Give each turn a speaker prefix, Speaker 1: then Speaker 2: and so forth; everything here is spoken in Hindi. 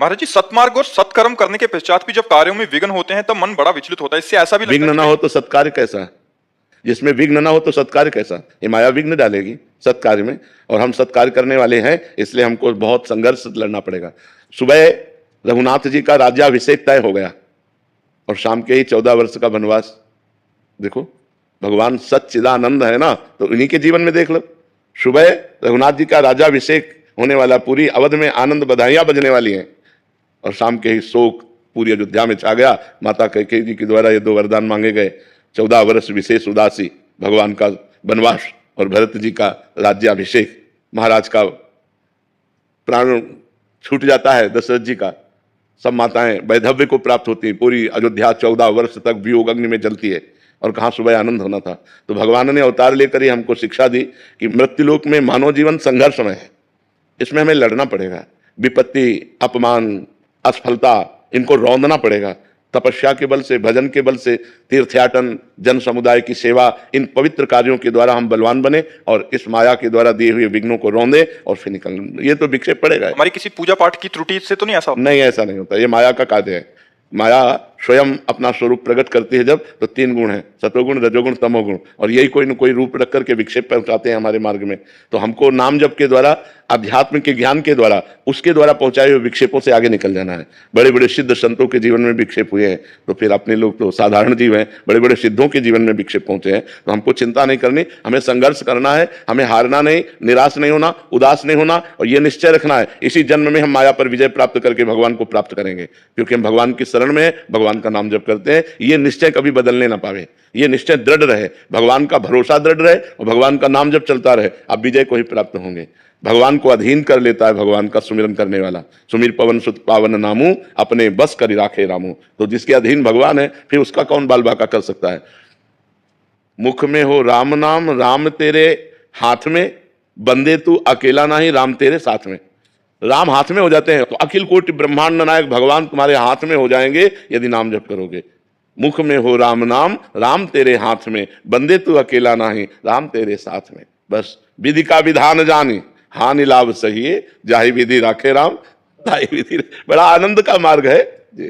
Speaker 1: महाराज जी, सत्मार्ग और सत्कर्म करने के पश्चात भी जब कार्यों में विघ्न होते हैं तब मन बड़ा विचलित होता है। इससे ऐसा भी लगता है
Speaker 2: विघ्न ना हो तो सत्कार्य कैसा? जिसमें विघ्न ना हो तो सत्कार्य कैसा? ये माया विघ्न डालेगी सत्कार्य में, और हम सत्कार्य करने वाले हैं, इसलिए हमको बहुत संघर्ष लड़ना पड़ेगा। सुबह रघुनाथ जी का राज्याभिषेक तय हो गया और शाम के ही 14 वर्ष का वनवास। देखो, भगवान सच्चिदानंद है ना, तो इन्हीं के जीवन में देख लो। सुबह रघुनाथ जी का राज्याभिषेक होने वाला, पूरी अवध में आनंद बधाइयां बजने वाली हैं, और शाम के ही शोक पूरी अयोध्या में छा गया। माता कैकेयी जी के द्वारा ये 2 वरदान मांगे गए, 14 वर्ष विशेष उदासी, भगवान का वनवास और भरत जी का राज्याभिषेक। महाराज का प्राण छूट जाता है, दशरथ जी का, सब माताएं वैधव्य को प्राप्त होती हैं। पूरी अयोध्या 14 वर्ष तक वियोग अग्नि में जलती है, और कहाँ सुबह आनंद होना था। तो भगवान ने अवतार लेकर ही हमको शिक्षा दी कि मृत्युलोक में मानव जीवन संघर्षमय है, इसमें हमें लड़ना पड़ेगा। विपत्ति, अपमान, असफलता, इनको रौंदना पड़ेगा। तपस्या के बल से, भजन के बल से, तीर्थयाटन, जन समुदाय की सेवा, इन पवित्र कार्यों के द्वारा हम बलवान बने और इस माया के द्वारा दिए हुए विघ्नों को रौंदे और फिर निकल। ये तो विक्षेप पड़ेगा।
Speaker 1: हमारी किसी पूजा पाठ की त्रुटि से तो नहीं ऐसा होता?
Speaker 2: नहीं, ऐसा नहीं होता। ये माया का कार्य है। माया स्वयं अपना स्वरूप प्रकट करती है जब, तो 3 गुण है, सतोगुण, रजोगुण, तमोगुण, और यही कोई न कोई रूप रख करके विक्षेप पहुंचाते हैं हमारे मार्ग में। तो हमको नाम जप के द्वारा, अध्यात्म के ज्ञान के द्वारा, उसके द्वारा पहुंचाए हुए विक्षेपों से आगे निकल जाना है। बड़े बड़े सिद्ध संतों के जीवन में विक्षेप हुए हैं, तो फिर अपने लोग तो साधारण जीव हैं। बड़े बड़े सिद्धों के जीवन में विक्षेप पहुंचे हैं, तो हमको चिंता नहीं करनी, हमें संघर्ष करना है। हमें हारना नहीं, निराश नहीं होना, उदास नहीं होना, और ये निश्चय रखना है इसी जन्म में हम माया पर विजय प्राप्त करके भगवान को प्राप्त करेंगे, क्योंकि हम भगवान की शरण में, भगवान का नाम जप करते हैं। ये निश्चय कभी बदलने ना पावे, ये निश्चय दृढ़ रहे, भगवान का भरोसा दृढ़ रहे और भगवान का नाम जब चलता रहे, आप विजय को ही प्राप्त होंगे। भगवान को अधीन कर लेता है भगवान का सुमिरन करने वाला। सुमिर पवन सुत पावन नामू, अपने बस करी राखे रामू। तो जिसके अधीन भगवान है, फिर उसका कौन बाल बाका कर सकता है? मुख में हो राम नाम, राम तेरे हाथ में, बंदे तू अकेला नहीं, राम तेरे साथ में। राम हाथ में हो जाते हैं तो अखिल कोटि ब्रह्मांड नायक भगवान तुम्हारे हाथ में हो जाएंगे यदि नाम जप करोगे। मुख में हो राम नाम, राम तेरे हाथ में, बंदे तू अकेला नहीं, राम तेरे साथ में। बस विधि का विधान जानी, हानि लाभ सहिए, जाहि विधि राखे राम, ताहि विधि। बड़ा आनंद का मार्ग है जी।